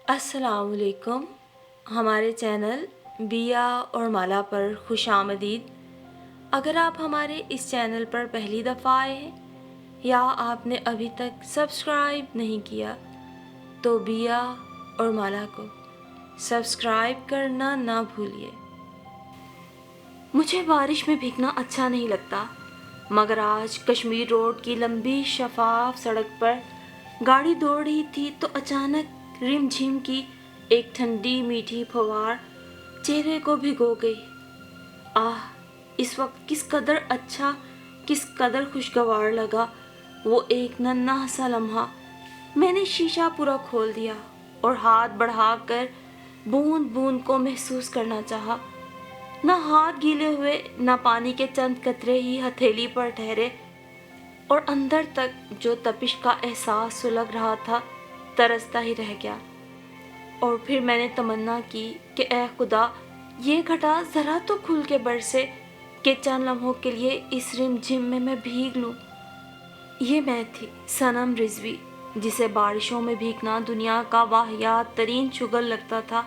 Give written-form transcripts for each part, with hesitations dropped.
السلام علیکم. ہمارے چینل بیا اور مالا پر خوش آمدید. اگر آپ ہمارے اس چینل پر پہلی دفعہ آئے ہیں یا آپ نے ابھی تک سبسکرائب نہیں کیا تو بیا اور مالا کو سبسکرائب کرنا نہ بھولیے. مجھے بارش میں بھیگنا اچھا نہیں لگتا، مگر آج کشمیر روڈ کی لمبی شفاف سڑک پر گاڑی دوڑ رہی تھی تو اچانک رم جھم کی ایک ٹھنڈی میٹھی پھوار چہرے کو بھگو گئی. اس وقت کس قدر اچھا، کس قدر خوشگوار لگا وہ ایک ننھا سا لمحہ. میں نے شیشہ پورا کھول دیا اور ہاتھ بڑھا کر بوند بوند کو محسوس کرنا چاہا. نہ ہاتھ گیلے ہوئے، نہ پانی کے چند قطرے ہی ہتھیلی پر ٹھہرے، اور اندر تک جو تپش کا احساس سلگ رہا تھا ترستا ہی رہ گیا. اور پھر میں نے تمنا کی کہ اے خدا، یہ گھٹا ذرا تو کھل کے برسے کہ چند لمحوں کے لیے اس رم جھم میں بھیگ لوں. یہ میں تھی، صنم رضوی، جسے بارشوں میں بھیگنا دنیا کا واہیات ترین شغل لگتا تھا،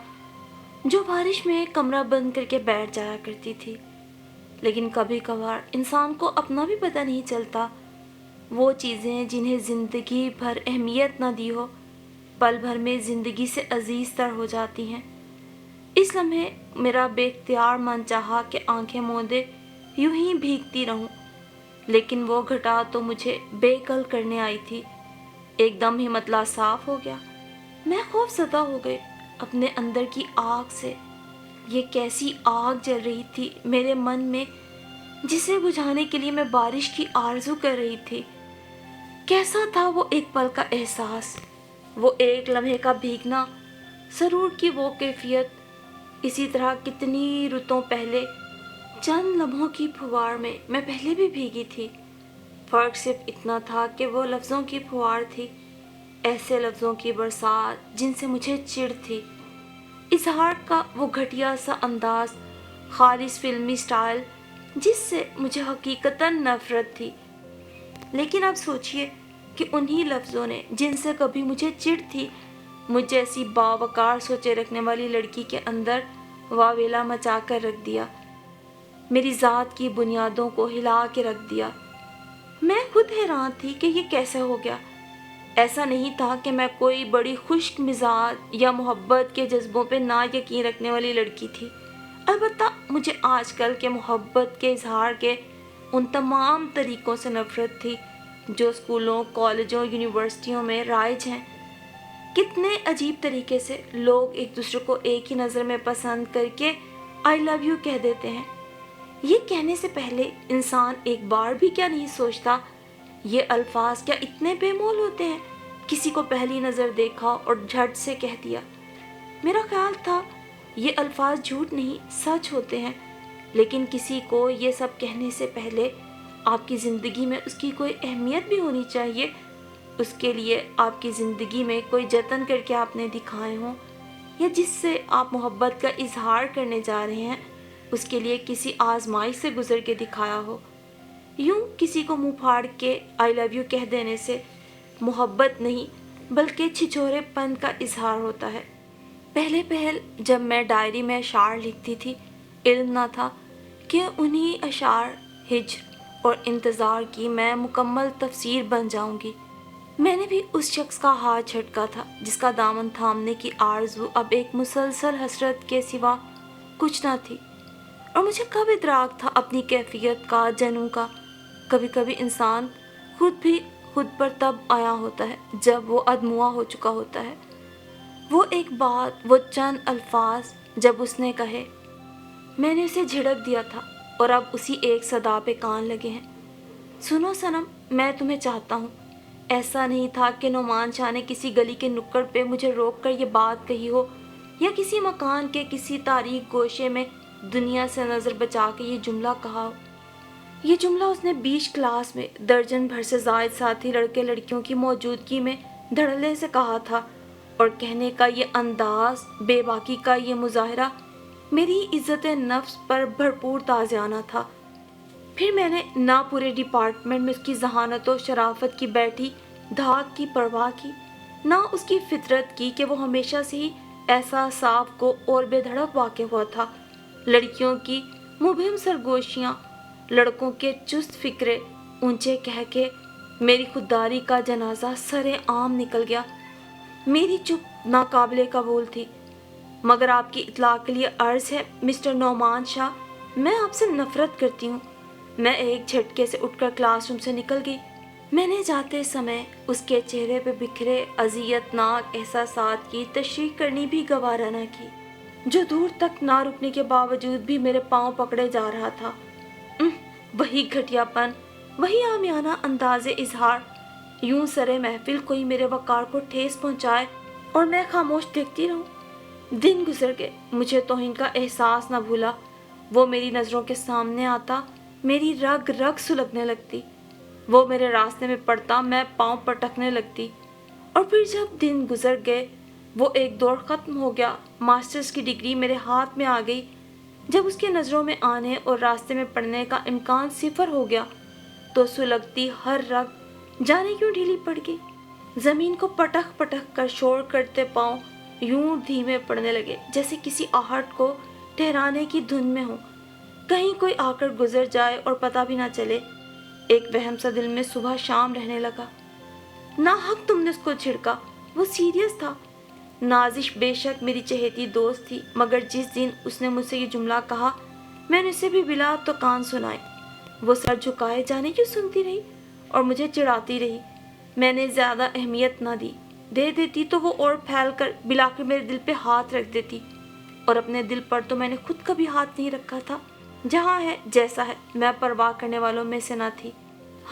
جو بارش میں کمرہ بند کر کے بیٹھ جایا کرتی تھی. لیکن کبھی کبھار انسان کو اپنا بھی پتہ نہیں چلتا. وہ چیزیں جنہیں زندگی بھر اہمیت نہ دی ہو، پل بھر میں زندگی سے عزیز تر ہو جاتی ہیں. اس لمحے میرا بے اختیار من چاہا کہ آنکھیں موندے یوں ہی بھیگتی رہوں، لیکن وہ گھٹا تو مجھے بے کل کرنے آئی تھی. ایک دم ہی مطلع صاف ہو گیا. میں خوف زدہ ہو گئی اپنے اندر کی آگ سے. یہ کیسی آگ جل رہی تھی میرے من میں، جسے بجھانے کے لیے میں بارش کی آرزو کر رہی تھی. کیسا تھا وہ ایک پل کا احساس، وہ ایک لمحے کا بھیگنا، سرور کی وہ کیفیت. اسی طرح کتنی رتوں پہلے چند لمحوں کی پھوار میں پہلے بھی بھیگی تھی. فرق صرف اتنا تھا کہ وہ لفظوں کی پھوار تھی، ایسے لفظوں کی برسات جن سے مجھے چڑ تھی. اظہار کا وہ گھٹیا سا انداز، خالص فلمی سٹائل جس سے مجھے حقیقتاً نفرت تھی. لیکن اب سوچئے کہ انہی لفظوں نے جن سے کبھی مجھے چڑ تھی، مجھ جیسی باوقار سوچے رکھنے والی لڑکی کے اندر واویلا مچا کر رکھ دیا، میری ذات کی بنیادوں کو ہلا کے رکھ دیا. میں خود حیران تھی کہ یہ کیسے ہو گیا. ایسا نہیں تھا کہ میں کوئی بڑی خشک مزاج یا محبت کے جذبوں پہ نا یقین رکھنے والی لڑکی تھی. البتہ مجھے آج کل کے محبت کے اظہار کے ان تمام طریقوں سے نفرت تھی جو اسکولوں، کالجوں، یونیورسٹیوں میں رائج ہیں. کتنے عجیب طریقے سے لوگ ایک دوسرے کو ایک ہی نظر میں پسند کر کے آئی لو یو کہہ دیتے ہیں. یہ کہنے سے پہلے انسان ایک بار بھی کیا نہیں سوچتا، یہ الفاظ کیا اتنے بے مول ہوتے ہیں؟ کسی کو پہلی نظر دیکھا اور جھٹ سے کہہ دیا. میرا خیال تھا یہ الفاظ جھوٹ نہیں، سچ ہوتے ہیں. لیکن کسی کو یہ سب کہنے سے پہلے آپ کی زندگی میں اس کی کوئی اہمیت بھی ہونی چاہیے. اس کے لیے آپ کی زندگی میں کوئی جتن کر کے آپ نے دکھائے ہوں، یا جس سے آپ محبت کا اظہار کرنے جا رہے ہیں اس کے لیے کسی آزمائش سے گزر کے دکھایا ہو. یوں کسی کو منہ پھاڑ کے آئی لو یو کہہ دینے سے محبت نہیں بلکہ چھچورے پن کا اظہار ہوتا ہے. پہلے پہل جب میں ڈائری میں اشعار لکھتی تھی، علم نہ تھا کہ انہی اشعار، ہجر اور انتظار کی میں مکمل تفسیر بن جاؤں گی. میں نے بھی اس شخص کا ہاتھ جھٹکا تھا جس کا دامن تھامنے کی آرزو اب ایک مسلسل حسرت کے سوا کچھ نہ تھی. اور مجھے کب ادراک تھا اپنی کیفیت کا، جنوں کا. کبھی کبھی انسان خود بھی خود پر تب آیا ہوتا ہے جب وہ ادموا ہو چکا ہوتا ہے. وہ ایک بات، وہ چند الفاظ جب اس نے کہے، میں نے اسے جھڑک دیا تھا اور اب اسی ایک صدا پہ کان لگے ہیں. سنو صنم، میں تمہیں چاہتا ہوں. ایسا نہیں تھا کہ نعمان شاہ نے کسی گلی کے نکڑ پہ مجھے روک کر یہ بات کہی ہو، یا کسی مکان کے کسی تاریک گوشے میں دنیا سے نظر بچا کے یہ جملہ کہا ہو. یہ جملہ اس نے 20 کلاس میں درجن بھر سے زائد ساتھی لڑکے لڑکیوں کی موجودگی میں دھڑلے سے کہا تھا. اور کہنے کا یہ انداز، بے باکی کا یہ مظاہرہ میری عزت نفس پر بھرپور تازیانہ تھا. پھر میں نے نہ پورے ڈپارٹمنٹ میں اس کی ذہانت و شرافت کی بیٹھی دھاک کی پرواہ کی، نہ اس کی فطرت کی کہ وہ ہمیشہ سے ہی ایسا صاف کو اور بے دھڑک واقع ہوا تھا۔ لڑکیوں کی مبہم سرگوشیاں، لڑکوں کے چست فکرے اونچے کہہ کے میری خودداری کا جنازہ سرے عام نکل گیا۔ میری چپ ناقابل قبول تھی۔ مگر آپ کی اطلاع کے لیے عرض ہے مسٹر نعمان شاہ، میں آپ سے نفرت کرتی ہوں۔ میں ایک جھٹکے سے اٹھ کر کلاس روم سے نکل گئی۔ میں نے جاتے سمے اس کے چہرے پہ بکھرے اذیت ناک احساسات کی تشریح کرنی بھی گوارا نہ کی، جو دور تک نہ رکنے کے باوجود بھی میرے پاؤں پکڑے جا رہا تھا۔ وہی گھٹیا پن، وہی عامیانہ انداز اظہار، یوں سرے محفل کوئی میرے وقار کو ٹھیس پہنچائے اور میں خاموش دیکھتی رہوں۔ دن گزر گئے، مجھے توہین کا احساس نہ بھولا۔ وہ میری نظروں کے سامنے آتا، میری رگ رگ سلگنے لگتی۔ وہ میرے راستے میں پڑتا، میں پاؤں پٹکنے لگتی۔ اور پھر جب دن گزر گئے، وہ ایک دور ختم ہو گیا، ماسٹرز کی ڈگری میرے ہاتھ میں آ گئی، جب اس کی نظروں میں آنے اور راستے میں پڑنے کا امکان صفر ہو گیا تو سلگتی ہر رگ جانے کیوں ڈھیلی پڑ گئی۔ زمین کو پٹک پٹک کر شور کرتے پاؤں یوں دھیمے پڑنے لگے جیسے کسی آہٹ کو ٹھہرانے کی دھن میں ہو، کہیں کوئی آ کر گزر جائے اور پتہ بھی نہ چلے۔ ایک وہم سا دل میں صبح شام رہنے لگا۔ ناحق تم نے اس کو جھڑکا، وہ سیریس تھا۔ نازش بے شک میری چہیتی دوست تھی، مگر جس دن اس نے مجھ سے یہ جملہ کہا میں نے اسے بھی بلا تو کان سنائے۔ وہ سر جھکائے جانے کیوں سنتی رہی اور مجھے چڑھاتی رہی۔ میں نے زیادہ اہمیت نہ دی، دے دیتی تو وہ اور پھیل کر بلا کے میرے دل پہ ہاتھ رکھ دیتی، اور اپنے دل پر تو میں نے خود کبھی ہاتھ نہیں رکھا تھا۔ جہاں ہے جیسا ہے، میں پرواہ کرنے والوں میں سے نہ تھی۔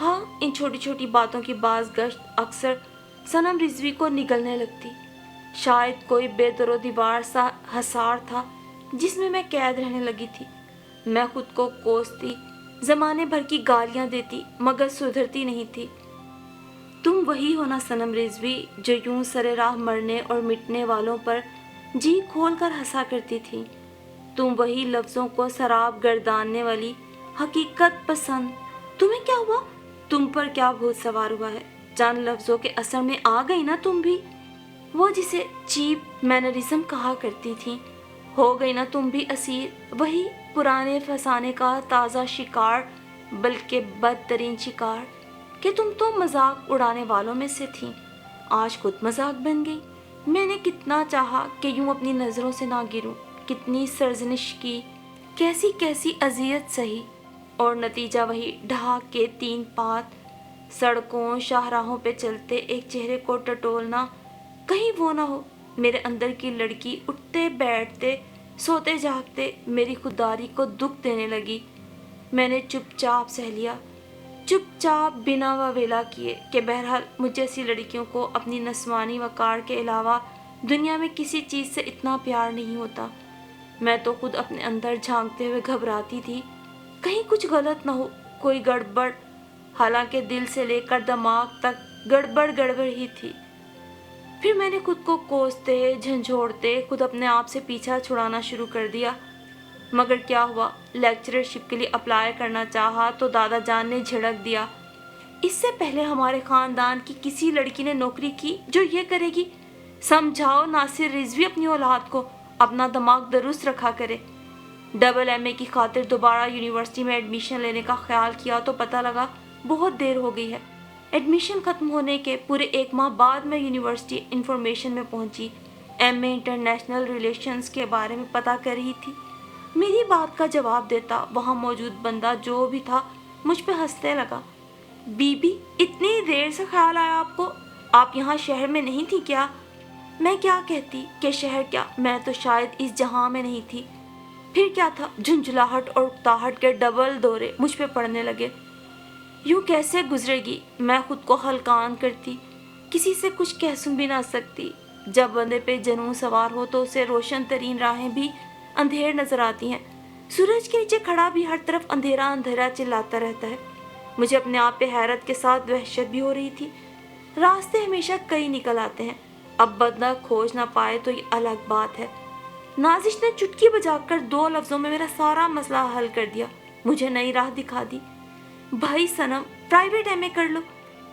ہاں، ان چھوٹی چھوٹی باتوں کی باز گشت اکثر صنم رضوی کو نگلنے لگتی۔ شاید کوئی بے در و دیوار سا حصار تھا جس میں قید رہنے لگی تھی۔ میں خود کو کوستی، زمانے بھر کی گالیاں دیتی، مگر سدھرتی نہیں تھی۔ تم وہی ہو نا صنم رضوی جو یوں سرے راہ مرنے اور مٹنے والوں پر جی کھول کر ہنسا کرتی تھی۔ تم وہی لفظوں کو سراب گرداننے والی حقیقت پسند۔ تمہیں کیا ہوا؟ تم پر کیا بھوت سوار ہوا ہے؟ چند لفظوں کے اثر میں آ گئی نا تم بھی؟ وہ جسے چیپ مینرزم کہا کرتی تھی، ہو گئی نا تم بھی اسیر، وہی پرانے فسانے کا تازہ شکار، بلکہ بدترین شکار، کہ تم تو مذاق اڑانے والوں میں سے تھی، آج خود مذاق بن گئی۔ میں نے کتنا چاہا کہ یوں اپنی نظروں سے نہ گروں، کتنی سرزنش کی، کیسی کیسی اذیت سہی، اور نتیجہ وہی ڈھاک کے تین پات، سڑکوں شاہراہوں پہ چلتے ایک چہرے کو ٹٹولنا۔ کہیں وہ نہ ہو میرے اندر کی لڑکی اٹھتے بیٹھتے سوتے جاگتے میری خودداری کو دکھ دینے لگی۔ میں نے چپ چاپ سہ لیا، چپ چاپ بنا ویلا کیے کہ بہرحال مجھ جیسی لڑکیوں کو اپنی نسوانی وقار کے علاوہ دنیا میں کسی چیز سے اتنا پیار نہیں ہوتا۔ میں تو خود اپنے اندر جھانکتے ہوئے گھبراتی تھی، کہیں کچھ غلط نہ ہو، کوئی گڑبڑ، حالانکہ دل سے لے کر دماغ تک گڑبڑ گڑبڑ ہی تھی۔ پھر میں نے خود کو کوستے جھنجھوڑتے خود اپنے آپ سے پیچھا چھڑانا شروع کر دیا۔ مگر کیا ہوا، لیکچررشپ کے لیے اپلائی کرنا چاہا تو دادا جان نے جھڑک دیا، اس سے پہلے ہمارے خاندان کی کسی لڑکی نے نوکری کی جو یہ کرے گی؟ سمجھاؤ ناصر رضوی اپنی اولاد کو، اپنا دماغ درست رکھا کرے۔ ڈبل ایم اے کی خاطر دوبارہ یونیورسٹی میں ایڈمیشن لینے کا خیال کیا تو پتہ لگا بہت دیر ہو گئی ہے۔ ایڈمیشن ختم ہونے کے پورے 1 ماہ بعد میں یونیورسٹی انفارمیشن میں پہنچی، ایم اے انٹرنیشنل ریلیشنز کے بارے میں پتہ کر رہی تھی۔ میری بات کا جواب دیتا وہاں موجود بندہ جو بھی تھا مجھ پہ ہنسنے لگا۔ بی بی، اتنی دیر سے خیال آیا آپ کو؟ آپ یہاں شہر میں نہیں تھی کیا؟ میں کیا کہتی کہ شہر کیا، میں تو شاید اس جہاں میں نہیں تھی۔ پھر کیا تھا؟ جھنجھلاہٹ اور اکتاہٹ کے ڈبل دورے مجھ پہ پڑنے لگے۔ یوں کیسے گزرے گی؟ میں خود کو ہلکان کرتی، کسی سے کچھ کہہ سن بھی نہ سکتی۔ جب بندے پہ جنون سوار ہو تو اسے روشن ترین راہیں بھی اندھیر نظر آتی ہیں۔ سورج کے نیچے کھڑا بھی ہر طرف اندھیرا اندھیرا چلاتا رہتا ہے۔ مجھے اپنے آپ پہ حیرت کے ساتھ وحشت بھی ہو رہی تھی۔ راستے ہمیشہ کئی نکل آتے ہیں، اب بندہ کھوج نہ پائے تو یہ الگ بات ہے۔ نازش نے چٹکی بجا کر 2 لفظوں میں میرا سارا مسئلہ حل کر دیا، مجھے نئی راہ دکھا دی۔ بھائی صنم، پرائیویٹ ایم اے کر لو،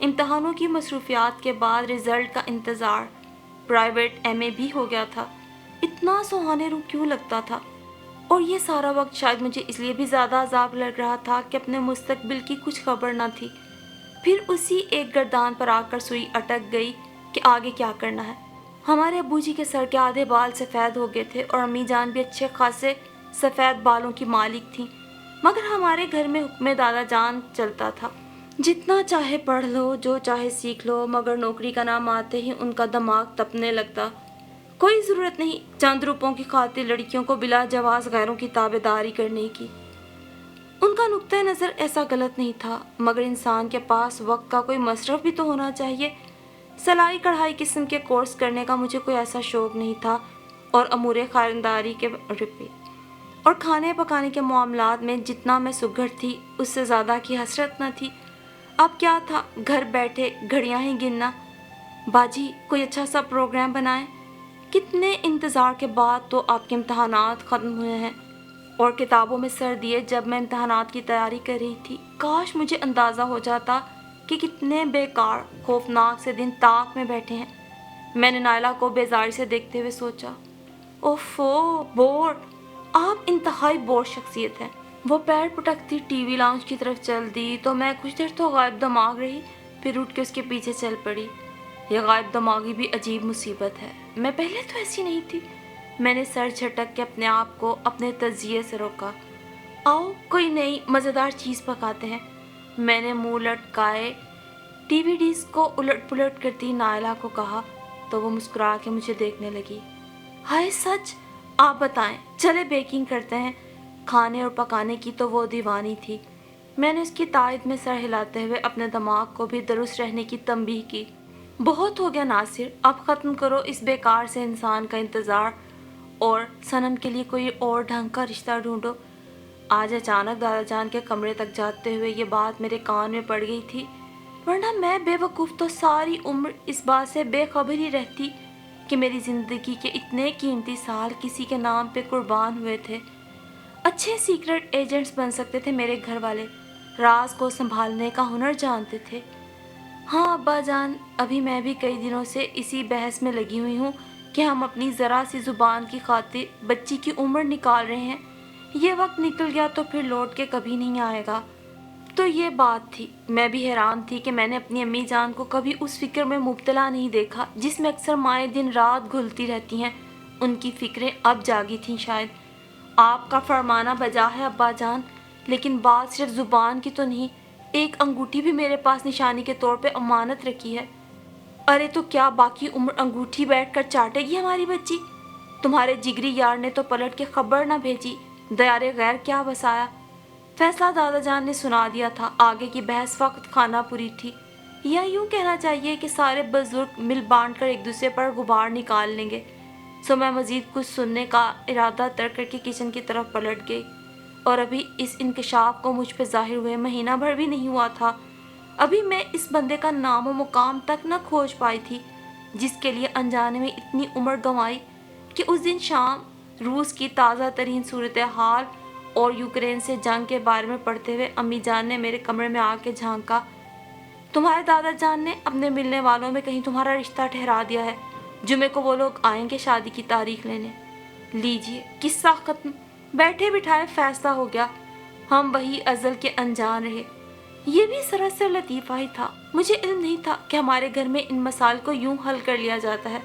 امتحانوں کی مصروفیات کے بعد رزلٹ کا انتظار، پرائیویٹ ایم اے بھی ہو گیا تھا۔ اتنا سہانے روح کیوں لگتا تھا؟ اور یہ سارا وقت شاید مجھے اس لیے بھی زیادہ عذاب لگ رہا تھا کہ اپنے مستقبل کی کچھ خبر نہ تھی۔ پھر اسی ایک گردان پر آ کر سوئی اٹک گئی کہ آگے کیا کرنا ہے۔ ہمارے ابو جی کے سر کے آدھے بال سفید ہو گئے تھے اور امی جان بھی اچھے خاصے سفید بالوں کی مالک تھیں، مگر ہمارے گھر میں حکم دادا جان چلتا تھا، جتنا چاہے پڑھ لو، جو چاہے سیکھ لو، مگر نوکری کا نام آتے ہی ان کا دماغ تپنے لگتا۔ کوئی ضرورت نہیں چند روپوں کی خاطر لڑکیوں کو بلا جواز غیروں کی تابع داری کرنے کی۔ ان کا نقطۂ نظر ایسا غلط نہیں تھا، مگر انسان کے پاس وقت کا کوئی مصرف بھی تو ہونا چاہیے۔ سلائی کڑھائی قسم کے کورس کرنے کا مجھے کوئی ایسا شوق نہیں تھا، اور امور خانداری کے رپے اور کھانے پکانے کے معاملات میں جتنا میں سگڑ تھی اس سے زیادہ کی حسرت نہ تھی۔ اب کیا تھا، گھر بیٹھے گھڑیاں ہی گننا۔ باجی کوئی اچھا سا پروگرام بنائیں، کتنے انتظار کے بعد تو آپ کے امتحانات ختم ہوئے ہیں اور کتابوں میں سر دیے جب میں امتحانات کی تیاری کر رہی تھی۔ کاش مجھے اندازہ ہو جاتا کہ کتنے بیکار خوفناک سے دن طاق میں بیٹھے ہیں۔ میں نے نائلہ کو بیزاری سے دیکھتے ہوئے سوچا، اوفو بور، آپ انتہائی بور شخصیت ہیں۔ وہ پیر پٹکتی ٹی وی لاؤنج کی طرف چل دی تو میں کچھ دیر تو غائب دماغ رہی، پھر اٹھ کے اس کے پیچھے چل پڑی۔ یہ غائب دماغی بھی عجیب مصیبت ہے، میں پہلے تو ایسی نہیں تھی۔ میں نے سر جھٹک کے اپنے آپ کو اپنے تجزیے سے روکا۔ آؤ کوئی نئی مزیدار چیز پکاتے ہیں، میں نے منہ لٹکائے ٹی وی ڈیز کو الٹ پلٹ کرتی نائلہ کو کہا تو وہ مسکرا کے مجھے دیکھنے لگی۔ ہائے سچ، آپ بتائیں، چلے بیکنگ کرتے ہیں۔ کھانے اور پکانے کی تو وہ دیوانی تھی۔ میں نے اس کی تائید میں سر ہلاتے ہوئے اپنے دماغ کو بھی درست رہنے کی تنبیہ کی۔ بہت ہو گیا ناصر، اب ختم کرو اس بیکار سے انسان کا انتظار اور صنم کے لیے کوئی اور ڈھنگ کا رشتہ ڈھونڈو۔ آج اچانک دادا جان کے کمرے تک جاتے ہوئے یہ بات میرے کان میں پڑ گئی تھی، ورنہ میں بے وقوف تو ساری عمر اس بات سے بے خبر ہی رہتی کہ میری زندگی کے اتنے قیمتی سال کسی کے نام پہ قربان ہوئے تھے۔ اچھے سیکرٹ ایجنٹس بن سکتے تھے میرے گھر والے، راز کو سنبھالنے کا ہنر جانتے تھے۔ ہاں ابا جان، ابھی میں بھی کئی دنوں سے اسی بحث میں لگی ہوئی ہوں کہ ہم اپنی ذرا سی زبان کی خاطر بچی کی عمر نکال رہے ہیں۔ یہ وقت نکل گیا تو پھر لوٹ کے کبھی نہیں آئے گا۔ تو یہ بات تھی۔ میں بھی حیران تھی کہ میں نے اپنی امی جان کو کبھی اس فکر میں مبتلا نہیں دیکھا جس میں اکثر مائیں دن رات گھلتی رہتی ہیں۔ ان کی فکریں اب جاگی تھیں شاید۔ آپ کا فرمانا بجا ہے ابا جان، لیکن بات صرف زبان کی تو نہیں، ایک انگوٹھی بھی میرے پاس نشانی کے طور پہ امانت رکھی ہے۔ ارے تو کیا باقی عمر انگوٹھی بیٹھ کر چاٹے گی ہماری بچی؟ تمہارے جگری یار نے تو پلٹ کے خبر نہ بھیجی، دیار غیر کیا بسایا۔ فیصلہ دادا جان نے سنا دیا تھا، آگے کی بحث وقت خانہ پوری تھی، یا یوں کہنا چاہیے کہ سارے بزرگ مل بانٹ کر ایک دوسرے پر غبار نکال لیں گے۔ سو میں مزید کچھ سننے کا ارادہ ترک کر کے کچن کی طرف پلٹ گئی، اور ابھی اس انکشاف کو مجھ پہ ظاہر ہوئے مہینہ بھر بھی نہیں ہوا تھا۔ ابھی میں اس بندے کا نام و مقام تک نہ کھوج پائی تھی جس کے لیے انجانے میں اتنی عمر گنوائی کہ اس دن شام روس کی تازہ ترین صورتحال اور یوکرین سے جنگ کے بارے میں پڑھتے ہوئے امی جان نے میرے کمرے میں آ کے جھانکا۔ تمہارے دادا جان نے اپنے ملنے والوں میں کہیں تمہارا رشتہ ٹھہرا دیا ہے، جمعے کو وہ لوگ آئیں گے شادی کی تاریخ لینے۔ لیجئے قصہ ختم، بیٹھے بٹھائے فیصلہ ہو گیا، ہم وہی ازل کے انجان رہے۔ یہ بھی سراسر لطیفہ ہی تھا، مجھے علم نہیں تھا کہ ہمارے گھر میں ان مسائل کو یوں حل کر لیا جاتا ہے۔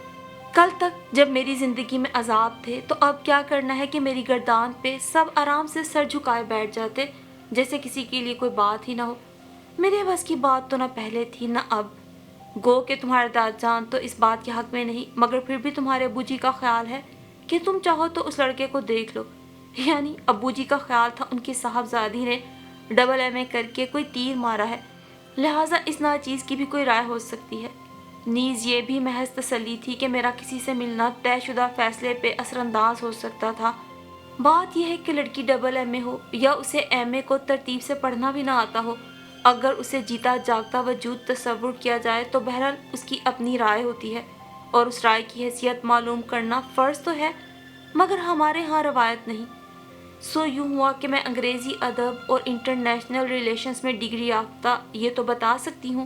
کل تک جب میری زندگی میں عذاب تھے تو اب کیا کرنا ہے کہ میری گردان پہ سب آرام سے سر جھکائے بیٹھ جاتے جیسے کسی کے لیے کوئی بات ہی نہ ہو۔ میرے بس کی بات تو نہ پہلے تھی نہ اب۔ گو کہ تمہارے دادا جان تو اس بات کے حق میں نہیں، مگر پھر بھی تمہارے ابو جی کا خیال ہے کہ تم چاہو تو اس لڑکے کو دیکھ لو۔ یعنی ابو جی کا خیال تھا ان کی صاحبزادی نے ڈبل ایم اے کر کے کوئی تیر مارا ہے، لہٰذا اس ناچیز کی بھی کوئی رائے ہو سکتی ہے۔ نیز یہ بھی محض تسلی تھی کہ میرا کسی سے ملنا طے شدہ فیصلے پہ اثر انداز ہو سکتا تھا۔ بات یہ ہے کہ لڑکی ڈبل ایم اے ہو یا اسے ایم اے کو ترتیب سے پڑھنا بھی نہ آتا ہو، اگر اسے جیتا جاگتا وجود تصور کیا جائے تو بہرحال اس کی اپنی رائے ہوتی ہے، اور اس رائے کی حیثیت معلوم کرنا فرض تو ہے، مگر ہمارے ہاں روایت نہیں۔ سو یوں ہوا کہ میں انگریزی ادب اور انٹرنیشنل ریلیشنز میں ڈگری یافتہ یہ تو بتا سکتی ہوں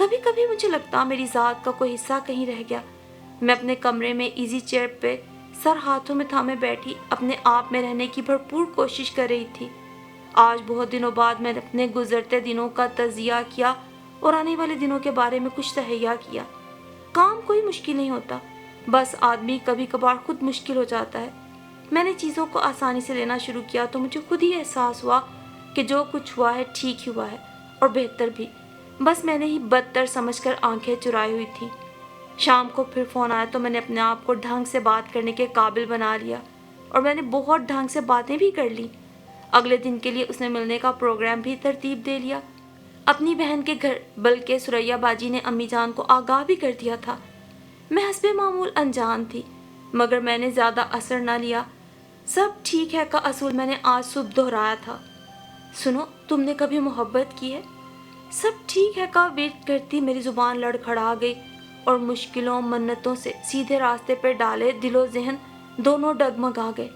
کبھی کبھی مجھے لگتا میری ذات کا کوئی حصہ کہیں رہ گیا۔ میں اپنے کمرے میں ایزی چیئر پہ سر ہاتھوں میں تھامے بیٹھی اپنے آپ میں رہنے کی بھرپور کوشش کر رہی تھی۔ آج بہت دنوں بعد میں نے اپنے گزرتے دنوں کا تجزیہ کیا اور آنے والے دنوں کے بارے میں کچھ تہیہ کیا۔ کام کوئی مشکل نہیں ہوتا، بس آدمی کبھی کبھار خود مشکل ہو جاتا ہے۔ میں نے چیزوں کو آسانی سے لینا شروع کیا تو مجھے خود ہی احساس ہوا کہ جو کچھ ہوا ہے ٹھیک ہی ہوا ہے اور بہتر بھی، بس میں نے ہی بدتر سمجھ کر آنکھیں چرائی ہوئی تھیں۔ شام کو پھر فون آیا تو میں نے اپنے آپ کو ڈھنگ سے بات کرنے کے قابل بنا لیا اور میں نے بہت ڈھنگ سے باتیں بھی کر لی۔ اگلے دن کے لیے اس نے ملنے کا پروگرام بھی ترتیب دے لیا اپنی بہن کے گھر، بلکہ سریا باجی نے امی جان کو آگاہ بھی کر دیا تھا۔ میں حسب معمول انجان تھی، مگر میں نے زیادہ اثر نہ لیا۔ سب ٹھیک ہے کا اصول میں نے آج صبح دہرایا تھا۔ سنو، تم نے کبھی محبت کی ہے؟ سب ٹھیک ہے کا ویٹ کرتی میری زبان لڑکھڑا گئی اور مشکلوں منتوں سے سیدھے راستے پر ڈالے دل و ذہن دونوں ڈگمگا گئے۔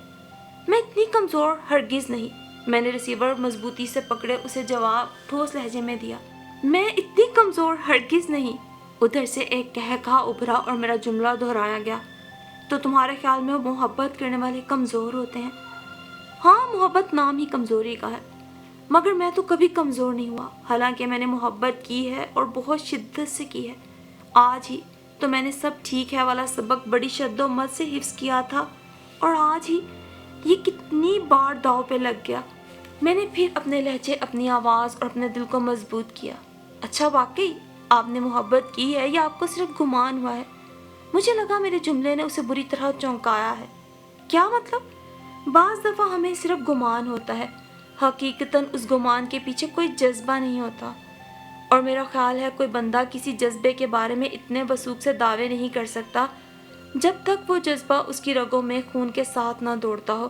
میں اتنی کمزور ہرگز نہیں۔ میں نے ریسیور مضبوطی سے پکڑے اسے جواب ٹھوس لہجے میں دیا۔ میں اتنی کمزور ہرگز نہیں۔ ادھر سے ایک کہکہا ابھرا اور میرا جملہ دہرایا گیا۔ تو تمہارے خیال میں وہ محبت کرنے والے کمزور ہوتے ہیں؟ ہاں، محبت نام ہی کمزوری کا ہے، مگر میں تو کبھی کمزور نہیں ہوا، حالانکہ میں نے محبت کی ہے اور بہت شدت سے کی ہے۔ آج ہی تو میں نے سب ٹھیک ہے والا سبق بڑی شد و مت سے حفظ کیا تھا اور آج ہی یہ کتنی بار داؤ پہ لگ گیا۔ میں نے پھر اپنے لہجے، اپنی آواز اور اپنے دل کو مضبوط کیا۔ اچھا، واقعی آپ نے محبت کی ہے یا آپ کو صرف گمان ہوا ہے؟ مجھے لگا میرے جملے نے اسے بری طرح چونکایا ہے۔ کیا مطلب؟ بعض دفعہ ہمیں صرف گمان ہوتا ہے، حقیقتاً اس گمان کے پیچھے کوئی جذبہ نہیں ہوتا، اور میرا خیال ہے کوئی بندہ کسی جذبے کے بارے میں اتنے وثوق سے دعوے نہیں کر سکتا جب تک وہ جذبہ اس کی رگوں میں خون کے ساتھ نہ دوڑتا ہو۔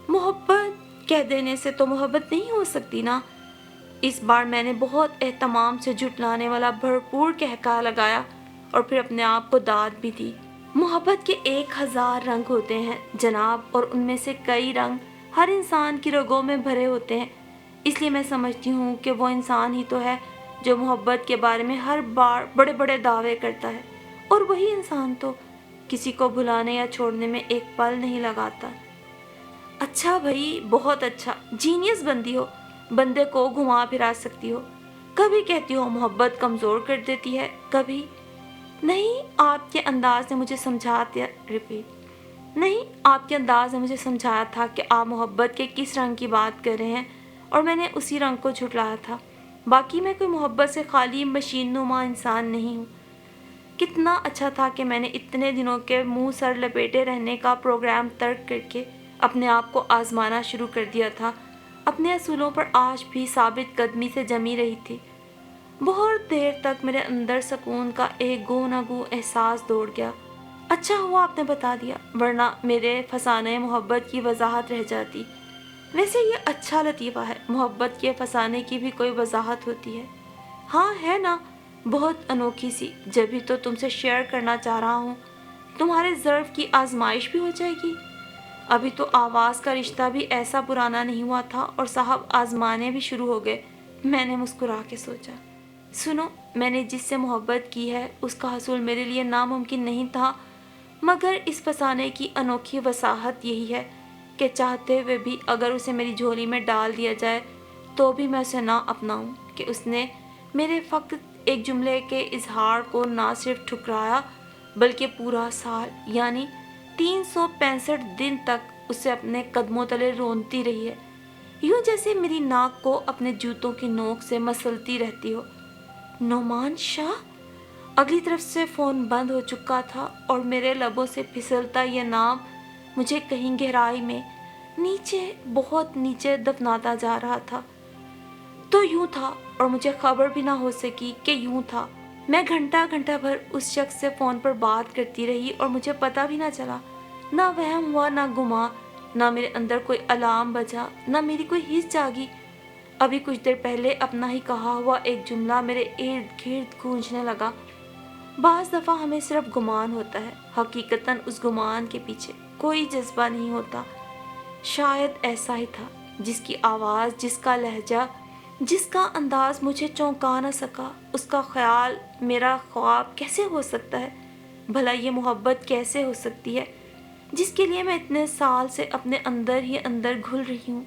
محبت کہہ دینے سے تو محبت نہیں ہو سکتی نا۔ اس بار میں نے بہت اہتمام سے جھٹلانے والا بھرپور کہکہا لگایا اور پھر اپنے آپ کو داد بھی دی۔ محبت کے 1000 رنگ ہوتے ہیں جناب، اور ان میں سے کئی رنگ ہر انسان کی رگوں میں بھرے ہوتے ہیں۔ اس لیے میں سمجھتی ہوں کہ وہ انسان ہی تو ہے جو محبت کے بارے میں ہر بار بڑے بڑے دعوے کرتا ہے، اور وہی انسان تو کسی کو بھلانے یا چھوڑنے میں ایک پل نہیں لگاتا۔ اچھا بھائی، بہت اچھا، جینیس بندی ہو، بندے کو گھما پھرا سکتی ہو۔ کبھی کہتی ہو محبت کمزور کر دیتی ہے، کبھی نہیں۔ آپ کے انداز نے مجھے سمجھایا تھا کہ آپ محبت کے کس رنگ کی بات کر رہے ہیں، اور میں نے اسی رنگ کو جھٹلایا تھا۔ باقی میں کوئی محبت سے خالی مشین نما انسان نہیں ہوں۔ کتنا اچھا تھا کہ میں نے اتنے دنوں کے منہ سر لپیٹے رہنے کا پروگرام ترک کر کے اپنے آپ کو آزمانا شروع کر دیا تھا۔ اپنے اصولوں پر آج بھی ثابت قدمی سے جمی رہی تھی۔ بہت دیر تک میرے اندر سکون کا ایک گو نہ گو احساس دوڑ گیا۔ اچھا ہوا آپ نے بتا دیا، ورنہ میرے فسانے محبت کی وضاحت رہ جاتی۔ ویسے یہ اچھا لطیفہ ہے، محبت کے فسانے کی بھی کوئی وضاحت ہوتی ہے؟ ہاں ہے نا، بہت انوکھی سی، جبھی تو تم سے شیئر کرنا چاہ رہا ہوں۔ تمہارے ظرف کی آزمائش بھی ہو جائے گی۔ ابھی تو آواز کا رشتہ بھی ایسا پرانا نہیں ہوا تھا اور صاحب آزمانے بھی شروع ہو گئے۔ میں نے مسکرا کے سوچا، سنو، میں نے جس سے محبت کی ہے اس کا حصول میرے لیے ناممکن نہیں تھا، مگر اس فسانے کی انوکھی وضاحت یہی ہے کہ چاہتے ہوئے بھی اگر اسے میری جھولی میں ڈال دیا جائے تو بھی میں اسے نہ اپناؤں کہ اس نے میرے فقط ایک جملے کے اظہار کو نہ صرف ٹھکرایا بلکہ پورا سال یعنی 365 دن تک اسے اپنے قدموں تلے رونتی رہی ہے، یوں جیسے میری ناک کو اپنے جوتوں کی نوک سے مسلتی رہتی ہو۔ نعمان شاہ؟ اگلی طرف سے فون بند ہو چکا تھا اور میرے لبوں سے پھسلتا یہ نام مجھے کہیں گہرائی میں نیچے، بہت نیچے دفناتا جا رہا تھا۔ تو یوں تھا، اور مجھے خبر بھی نہ ہو سکی کہ یوں تھا۔ میں گھنٹہ بھر اس شخص سے فون پر بات کرتی رہی اور مجھے پتہ بھی نہ چلا، نہ وہم ہوا نہ گما، نہ میرے اندر کوئی الارم بجا، نہ میری کوئی حس جاگی۔ ابھی کچھ دیر پہلے اپنا ہی کہا ہوا ایک جملہ میرے ارد گرد گونجنے لگا۔ بعض دفعہ ہمیں صرف گمان ہوتا ہے، حقیقتاً اس گمان کے پیچھے کوئی جذبہ نہیں ہوتا۔ شاید ایسا ہی تھا، جس کی آواز، جس کا لہجہ جس کا انداز مجھے چونکا نہ سکا، اس کا خیال میرا خواب کیسے ہو سکتا ہے؟ بھلا یہ محبت کیسے ہو سکتی ہے جس کے لیے میں اتنے سال سے اپنے اندر ہی اندر گھل رہی ہوں؟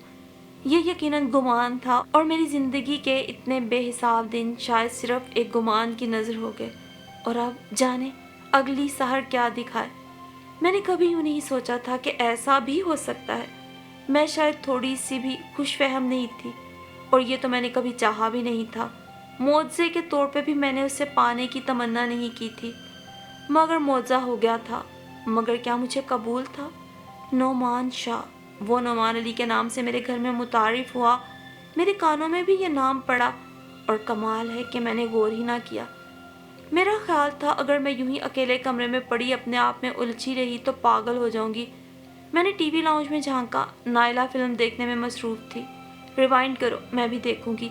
یہ یقیناً گمان تھا، اور میری زندگی کے اتنے بے حساب دن شاید صرف ایک گمان کی نظر ہو گئے، اور اب جانے اگلی سحر کیا دکھائے۔ میں نے کبھی یوں نہیں سوچا تھا کہ ایسا بھی ہو سکتا ہے۔ میں شاید تھوڑی سی بھی خوش فہم نہیں تھی، اور یہ تو میں نے کبھی چاہا بھی نہیں تھا۔ معجزے کے طور پہ بھی میں نے اسے پانے کی تمنا نہیں کی تھی، مگر معجزہ ہو گیا تھا۔ مگر کیا مجھے قبول تھا؟ نعمان شاہ، وہ نعمان علی کے نام سے میرے گھر میں متعارف ہوا، میرے کانوں میں بھی یہ نام پڑا، اور کمال ہے کہ میں نے غور ہی نہ کیا۔ میرا خیال تھا اگر میں یوں ہی اکیلے کمرے میں پڑی اپنے آپ میں الجھی رہی تو پاگل ہو جاؤں گی۔ میں نے ٹی وی لاؤنج میں جھانکا، نائلہ فلم دیکھنے میں مصروف تھی۔ ریوائنڈ کرو، میں بھی دیکھوں گی۔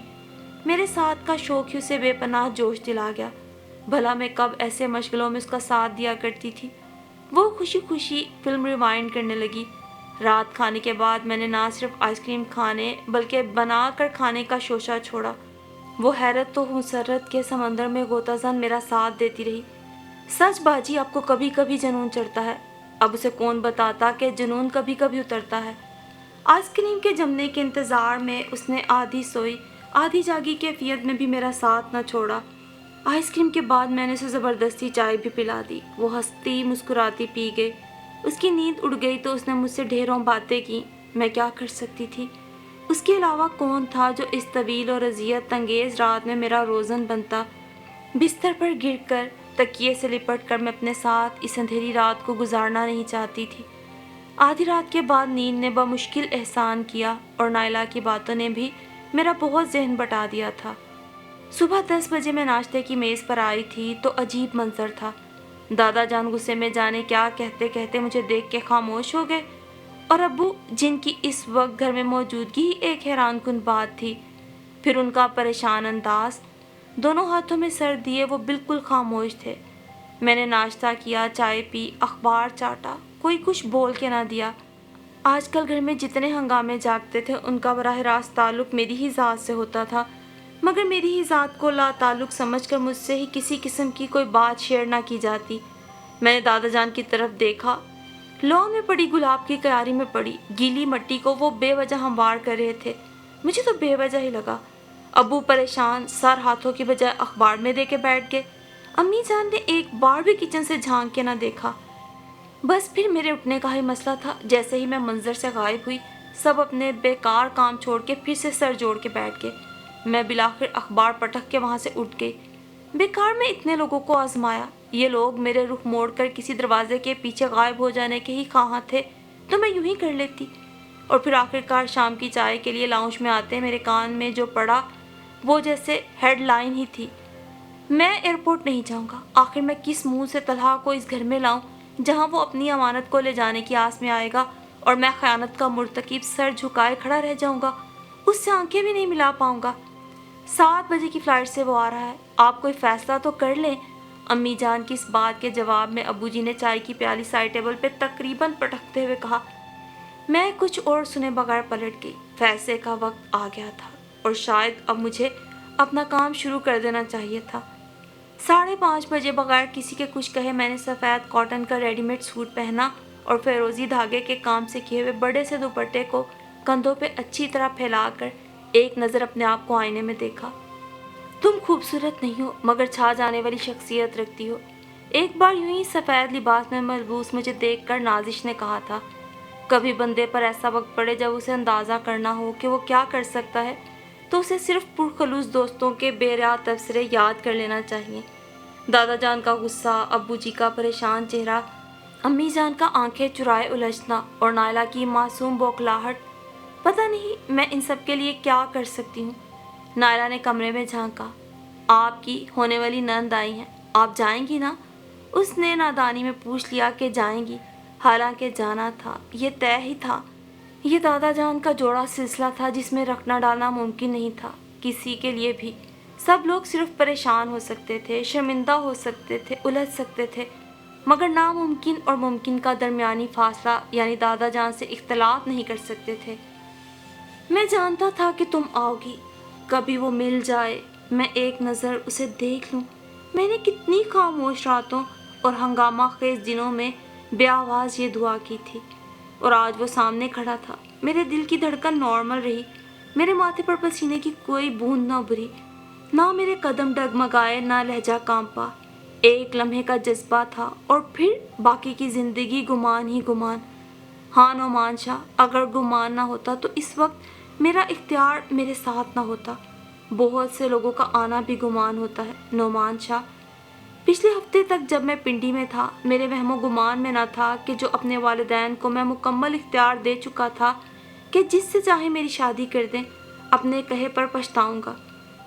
میرے ساتھ کا شوق ہی اسے بے پناہ جوش دلا گیا۔ بھلا میں کب ایسے مشغلوں میں اس کا ساتھ دیا کرتی تھی۔ وہ خوشی خوشی فلم ریوائنڈ کرنے لگی۔ رات کھانے کے بعد میں نے نہ صرف آئس کریم کھانے بلکہ بنا کر کھانے کا شوشہ چھوڑا۔ وہ حیرت و مسرت کے سمندر میں غوطہ زن میرا ساتھ دیتی رہی۔ سچ باجی، آپ کو کبھی کبھی جنون چڑھتا ہے۔ اب اسے کون بتاتا کہ جنون کبھی کبھی اترتا ہے۔ آئس کریم کے جمنے کے انتظار میں اس نے آدھی سوئی آدھی جاگی کیفیت میں بھی میرا ساتھ نہ چھوڑا۔ آئس کریم کے بعد میں نے اسے زبردستی چائے بھی پلا دی۔ وہ ہنستی مسکراتی پی گئی۔ اس کی نیند اڑ گئی تو اس نے مجھ سے ڈھیروں باتیں کی۔ میں کیا کر سکتی تھی؟ اس کے علاوہ کون تھا جو اس طویل اور اذیت انگیز رات میں میرا روزن بنتا؟ بستر پر گر کر تکیے سے لپٹ کر میں اپنے ساتھ اس اندھیری رات کو گزارنا نہیں چاہتی تھی۔ آدھی رات کے بعد نیند نے بمشکل احسان کیا، اور نائلہ کی باتوں نے بھی میرا بہت ذہن بٹا دیا تھا۔ صبح 10 بجے میں ناشتے کی میز پر آئی تھی تو عجیب منظر تھا۔ دادا جان غصے میں جانے کیا کہتے کہتے مجھے دیکھ کے خاموش ہو گئے، اور ابو، جن کی اس وقت گھر میں موجودگی ہی ایک حیران کن بات تھی، پھر ان کا پریشان انداز، دونوں ہاتھوں میں سر دیے وہ بالکل خاموش تھے۔ میں نے ناشتہ کیا، چائے پی، اخبار چاٹا، کوئی کچھ بول کے نہ دیا۔ آج کل گھر میں جتنے ہنگامے جاگتے تھے ان کا براہ راست تعلق میری ہی ذات سے ہوتا تھا، مگر میری ہی ذات کو لا تعلق سمجھ کر مجھ سے ہی کسی قسم کی کوئی بات شیئر نہ کی جاتی۔ میں نے دادا جان کی طرف دیکھا۔ لون میں پڑی گلاب کی کیاری میں پڑی گیلی مٹی کو وہ بے وجہ ہموار کر رہے تھے۔ مجھے تو بے وجہ ہی لگا۔ ابو پریشان سر ہاتھوں کی بجائے اخبار میں دے کے بیٹھ گئے۔ امی جان نے ایک بار بھی کچن سے جھانک کے نہ دیکھا۔ بس پھر میرے اٹھنے کا ہی مسئلہ تھا۔ جیسے ہی میں منظر سے غائب ہوئی، سب اپنے بیکار کام چھوڑ کے پھر سے سر جوڑ کے بیٹھ گئے۔ میں بلاخر اخبار پٹک کے وہاں سے اٹھ گئی۔ بیکار میں اتنے لوگوں کو آزمایا۔ یہ لوگ میرے رخ موڑ کر کسی دروازے کے پیچھے غائب ہو جانے کے ہی خواہاں تھے تو میں یوں ہی کر لیتی، اور پھر آخرکار شام کی چائے کے لیے لاؤنج میں آتے میرے کان میں جو پڑا وہ جیسے ہیڈ لائن ہی تھی، میں ایئرپورٹ نہیں جاؤں گا۔ آخر میں کس منہ سے طلحہ کو اس گھر میں لاؤں جہاں وہ اپنی امانت کو لے جانے کی آس میں آئے گا، اور میں خیانت کا مرتکب سر جھکائے کھڑا رہ جاؤں گا، اس سے آنکھیں بھی نہیں ملا پاؤں گا۔ 7 بجے کی فلائٹ سے وہ آ رہا ہے، آپ کوئی فیصلہ تو کر لیں۔ امی جان کی اس بات کے جواب میں ابو جی نے چائے کی پیالی سائڈ ٹیبل پہ تقریباً پٹکتے ہوئے کہا۔ میں کچھ اور سنے بغیر پلٹ گئی۔ فیصلے کا وقت آ گیا تھا، اور شاید اب مجھے اپنا کام شروع کر دینا چاہیے تھا۔ 5:30 بجے بغیر کسی کے کچھ کہے میں نے سفید کاٹن کا ریڈی میڈ سوٹ پہنا، اور فیروزی دھاگے کے کام سے کیے ہوئے بڑے سے دوپٹے کو کندھوں پہ اچھی طرح پھیلا کر ایک نظر اپنے آپ کو آئینے میں دیکھا۔ تم خوبصورت نہیں ہو، مگر چھا جانے والی شخصیت رکھتی ہو، ایک بار یوں ہی سفید لباس میں ملبوس مجھے دیکھ کر نازش نے کہا تھا۔ کبھی بندے پر ایسا وقت پڑے جب اسے اندازہ کرنا ہو کہ وہ کیا کر سکتا ہے تو اسے صرف پرخلوص دوستوں کے بے ریا تبصرے یاد کر لینا چاہیے۔ دادا جان کا غصہ، ابو جی کا پریشان چہرہ، امی جان کا آنکھیں چرائے الجھنا، اور نائلہ کی معصوم بوکھلاہٹ، پتہ نہیں میں ان سب کے لیے کیا کر سکتی ہوں۔ نائلہ نے کمرے میں جھانکا۔ آپ کی ہونے والی نند آئی ہیں، آپ جائیں گی نا؟ اس نے نادانی میں پوچھ لیا کہ جائیں گی، حالانکہ جانا تھا، یہ طے ہی تھا۔ یہ دادا جان کا جوڑا سلسلہ تھا جس میں رکھنا ڈالنا ممکن نہیں تھا کسی کے لیے بھی۔ سب لوگ صرف پریشان ہو سکتے تھے، شرمندہ ہو سکتے تھے، الجھ سکتے تھے، مگر ناممکن اور ممکن کا درمیانی فاصلہ یعنی دادا جان سے اختلاط نہیں کر سکتے تھے۔ میں جانتا تھا کہ تم آؤ گی، کبھی وہ مل جائے، میں ایک نظر اسے دیکھ لوں۔ میں نے کتنی خاموش راتوں اور ہنگامہ خیز دنوں میں بے آواز یہ دعا کی تھی، اور آج وہ سامنے کھڑا تھا۔ میرے دل کی دھڑکن نارمل رہی، میرے ماتھے پر پسینے کی کوئی بوند نہ ابھری، نہ میرے قدم ڈگمگائے، نہ لہجہ کانپا۔ ایک لمحے کا جذبہ تھا اور پھر باقی کی زندگی گمان ہی گمان۔ ہاں نعمان شاہ، اگر گمان نہ ہوتا تو اس وقت میرا اختیار میرے ساتھ نہ ہوتا۔ بہت سے لوگوں کا آنا بھی گمان ہوتا ہے نعمان شاہ۔ پچھلے ہفتے تک جب میں پنڈی میں تھا، میرے وہم و گمان میں نہ تھا کہ جو اپنے والدین کو میں مکمل اختیار دے چکا تھا کہ جس سے چاہے میری شادی کر دیں، اپنے کہے پر پچھتاؤں گا۔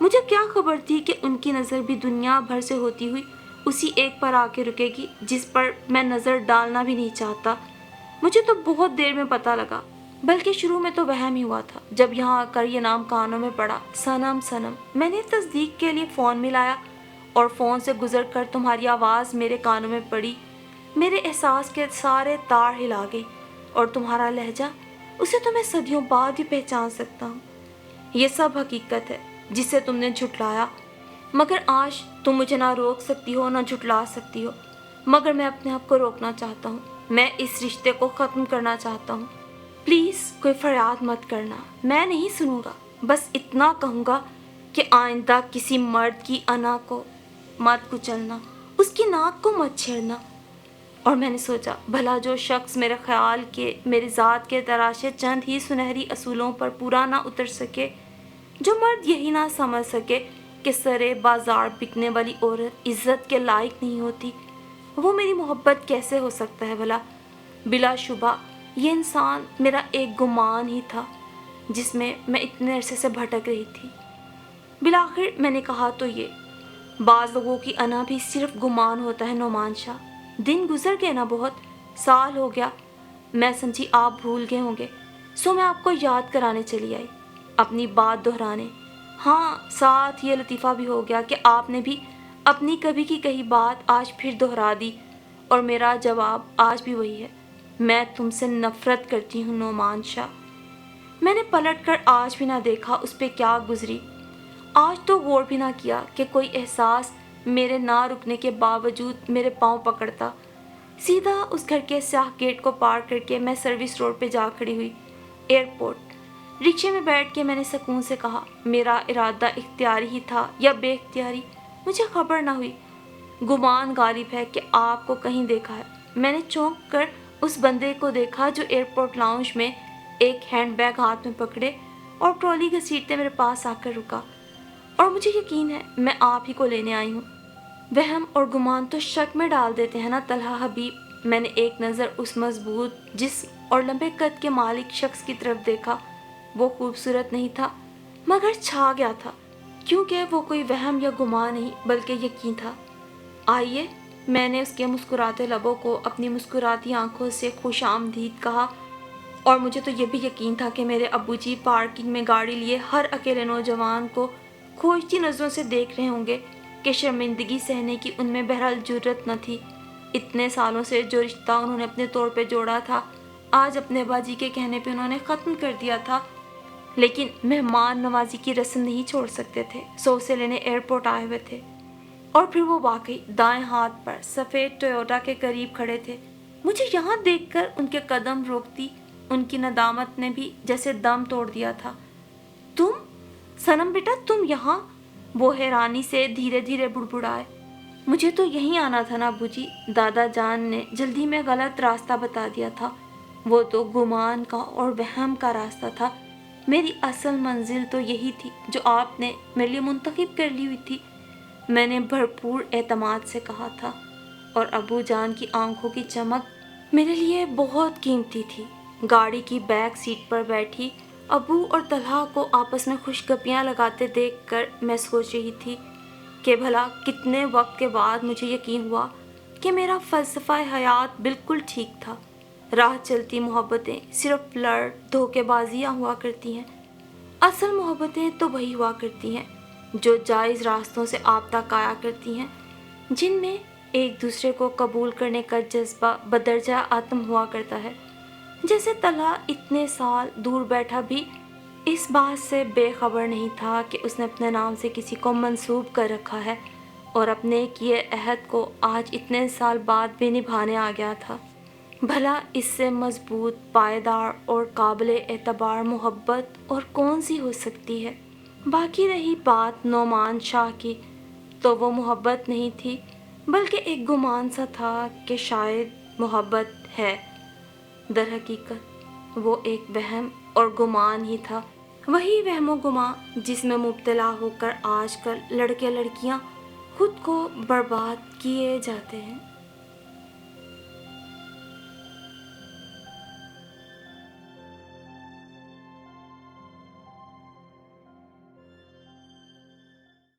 مجھے کیا خبر تھی کہ ان کی نظر بھی دنیا بھر سے ہوتی ہوئی اسی ایک پر آ کے رکے گی جس پر میں نظر ڈالنا بھی نہیں چاہتا۔ مجھے تو بہت دیر میں پتہ لگا، بلکہ شروع میں تو وہم ہی ہوا تھا جب یہاں آ کر یہ نام کانوں میں پڑا، صنم صنم۔ میں نے تصدیق کے لیے فون ملایا اور فون سے گزر کر تمہاری آواز میرے کانوں میں پڑی۔ میرے احساس کے سارے تار ہلا گئی، اور تمہارا لہجہ، اسے تو میں صدیوں بعد بھی پہچان سکتا ہوں۔ یہ سب حقیقت ہے جسے تم نے جھٹلایا، مگر آج تم مجھے نہ روک سکتی ہو نہ جھٹلا سکتی ہو، مگر میں اپنے آپ کو روکنا چاہتا ہوں۔ میں اس رشتے کو ختم کرنا چاہتا ہوں۔ پلیز کوئی فریاد مت کرنا، میں نہیں سنوں گا۔ بس اتنا کہوں گا کہ آئندہ کسی مرد کی انا کو مت کچلنا، اس کی ناک کو مت چھیڑنا۔ اور میں نے سوچا، بھلا جو شخص میرے خیال کے، میری ذات کے تراشے چند ہی سنہری اصولوں پر پورا نہ اتر سکے، جو مرد یہی نہ سمجھ سکے کہ سرے بازار بکنے والی عورت عزت کے لائق نہیں ہوتی، وہ میری محبت کیسے ہو سکتا ہے بھلا؟ بلا شبہ یہ انسان میرا ایک گمان ہی تھا جس میں میں اتنے عرصے سے بھٹک رہی تھی۔ بالآخر میں نے کہا تو یہ، بعض لوگوں کی انا بھی صرف گمان ہوتا ہے نعمان شاہ۔ دن گزر گئے نا، بہت سال ہو گیا، میں سمجھی آپ بھول گئے ہوں گے، سو میں آپ کو یاد کرانے چلی آئی، اپنی بات دہرانے۔ ہاں، ساتھ یہ لطیفہ بھی ہو گیا کہ آپ نے بھی اپنی کبھی کی کہی بات آج پھر دہرا دی، اور میرا جواب آج بھی وہی ہے، میں تم سے نفرت کرتی ہوں نعمان شاہ۔ میں نے پلٹ کر آج بھی نہ دیکھا اس پہ کیا گزری، آج تو غور بھی نہ کیا کہ کوئی احساس میرے نہ رکنے کے باوجود میرے پاؤں پکڑتا۔ سیدھا اس گھر کے سیاہ گیٹ کو پار کر کے میں سروس روڈ پہ جا کھڑی ہوئی، ایئرپورٹ۔ رکشے میں بیٹھ کے میں نے سکون سے کہا، میرا ارادہ اختیاری ہی تھا یا بے اختیاری، مجھے خبر نہ ہوئی۔ گمان غالب ہے کہ آپ کو کہیں دیکھا ہے۔ میں نے چونک کر اس بندے کو دیکھا جو ایئرپورٹ لاؤنج میں ایک ہینڈ بیگ ہاتھ میں پکڑے اور ٹرالی گھسیٹتے میرے پاس آ کر رکا، اور مجھے یقین ہے میں آپ ہی کو لینے آئی ہوں۔ وہم اور گمان تو شک میں ڈال دیتے ہیں نا طلحہ حبیب۔ میں نے ایک نظر اس مضبوط جسم اور لمبے قد کے مالک شخص کی طرف دیکھا۔ وہ خوبصورت نہیں تھا، مگر چھا گیا تھا، کیونکہ وہ کوئی وہم یا گمان نہیں بلکہ یقین تھا۔ آئیے، میں نے اس کے مسکراتے لبوں کو اپنی مسکراتی آنکھوں سے خوش آمدید کہا، اور مجھے تو یہ بھی یقین تھا کہ میرے ابو جی پارکنگ میں گاڑی لیے ہر اکیلے نوجوان کو کھوجتی نظروں سے دیکھ رہے ہوں گے کہ شرمندگی سہنے کی ان میں بہرحال جرت نہ تھی۔ اتنے سالوں سے جو رشتہ انہوں نے اپنے طور پہ جوڑا تھا، آج اپنے باجی کے کہنے پہ انہوں نے ختم کر دیا تھا، لیکن مہمان نوازی کی رسم نہیں چھوڑ سکتے تھے، سو اسے لینے ایئرپورٹ آئے ہوئے تھے۔ اور پھر وہ واقعی دائیں ہاتھ پر سفید ٹویوٹا کے قریب کھڑے تھے۔ مجھے یہاں دیکھ کر ان کے قدم روکتی ان کی ندامت نے بھی جیسے دم توڑ دیا تھا۔ تم صنم بیٹا، تم یہاں؟ وہ حیرانی سے دھیرے دھیرے بڑبڑائے۔ مجھے تو یہیں آنا تھا نا ابو جی، دادا جان نے جلدی میں غلط راستہ بتا دیا تھا، وہ تو گمان کا اور وہم کا راستہ تھا، میری اصل منزل تو یہی تھی جو آپ نے میرے لیے منتخب کر لی ہوئی تھی، میں نے بھرپور اعتماد سے کہا تھا، اور ابو جان کی آنکھوں کی چمک میرے لیے بہت قیمتی تھی۔ گاڑی کی بیک سیٹ پر بیٹھی ابو اور طلحہ کو آپس میں خوش گپیاں لگاتے دیکھ کر میں سوچ رہی تھی کہ بھلا کتنے وقت کے بعد مجھے یقین ہوا کہ میرا فلسفہ حیات بالکل ٹھیک تھا۔ راہ چلتی محبتیں صرف فلرٹ، دھوکے بازیاں ہوا کرتی ہیں، اصل محبتیں تو وہی ہوا کرتی ہیں جو جائز راستوں سے آپ تک آیا کرتی ہیں، جن میں ایک دوسرے کو قبول کرنے کا جذبہ بدرجہ آتم ہوا کرتا ہے۔ جیسے طلحہ اتنے سال دور بیٹھا بھی اس بات سے بے خبر نہیں تھا کہ اس نے اپنے نام سے کسی کو منسوب کر رکھا ہے اور اپنے کیے عہد کو آج اتنے سال بعد بھی نبھانے آ گیا تھا۔ بھلا اس سے مضبوط، پائیدار اور قابل اعتبار محبت اور کون سی ہو سکتی ہے؟ باقی رہی بات نعمان شاہ کی، تو وہ محبت نہیں تھی بلکہ ایک گمان سا تھا کہ شاید محبت ہے۔ در حقیقت وہ ایک وہم اور گمان ہی تھا، وہی وہم و گمان جس میں مبتلا ہو کر آج کل لڑکے لڑکیاں خود کو برباد کیے جاتے ہیں۔